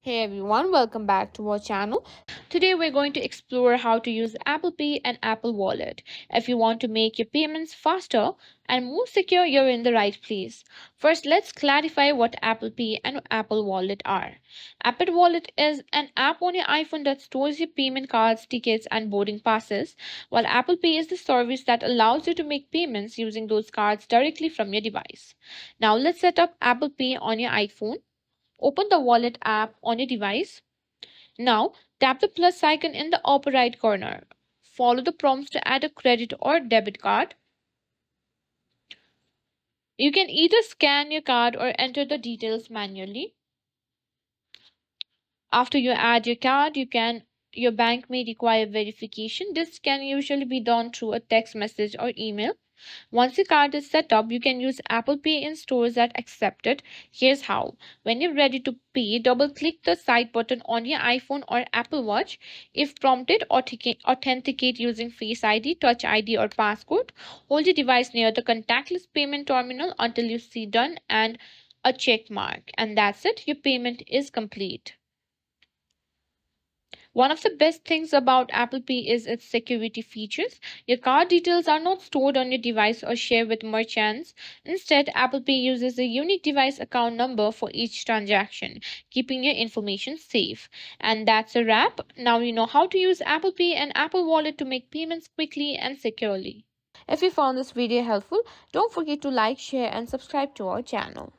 Hey everyone, welcome back to our channel. Today we're going to explore how to use Apple Pay and Apple Wallet. If you want to make your payments faster and more secure, you're in the right place. First, let's clarify what Apple Pay and Apple Wallet are. Apple Wallet is an app on your iPhone that stores your payment cards, tickets, and boarding passes, while Apple Pay is the service that allows you to make payments using those cards directly from your device. Now let's set up Apple Pay on your iPhone. Open the Wallet app on your device. Now, tap the plus icon in the upper right corner. Follow the prompts to add a credit or debit card. You can either scan your card or enter the details manually. After you add your card, your bank may require verification. This can usually be done through a text message or email. Once your card is set up, you can use Apple Pay in stores that accept it. Here's how. When you're ready to pay, double click the side button on your iPhone or Apple Watch. If prompted, authenticate using Face ID, Touch ID, or passcode. Hold your device near the contactless payment terminal until you see done and a check mark. And that's it, your payment is complete. One of the best things about Apple Pay is its security features. Your card details are not stored on your device or shared with merchants. Instead, Apple Pay uses a unique device account number for each transaction, keeping your information safe. And that's a wrap. Now you know how to use Apple Pay and Apple Wallet to make payments quickly and securely. If you found this video helpful, don't forget to like, share, and subscribe to our channel.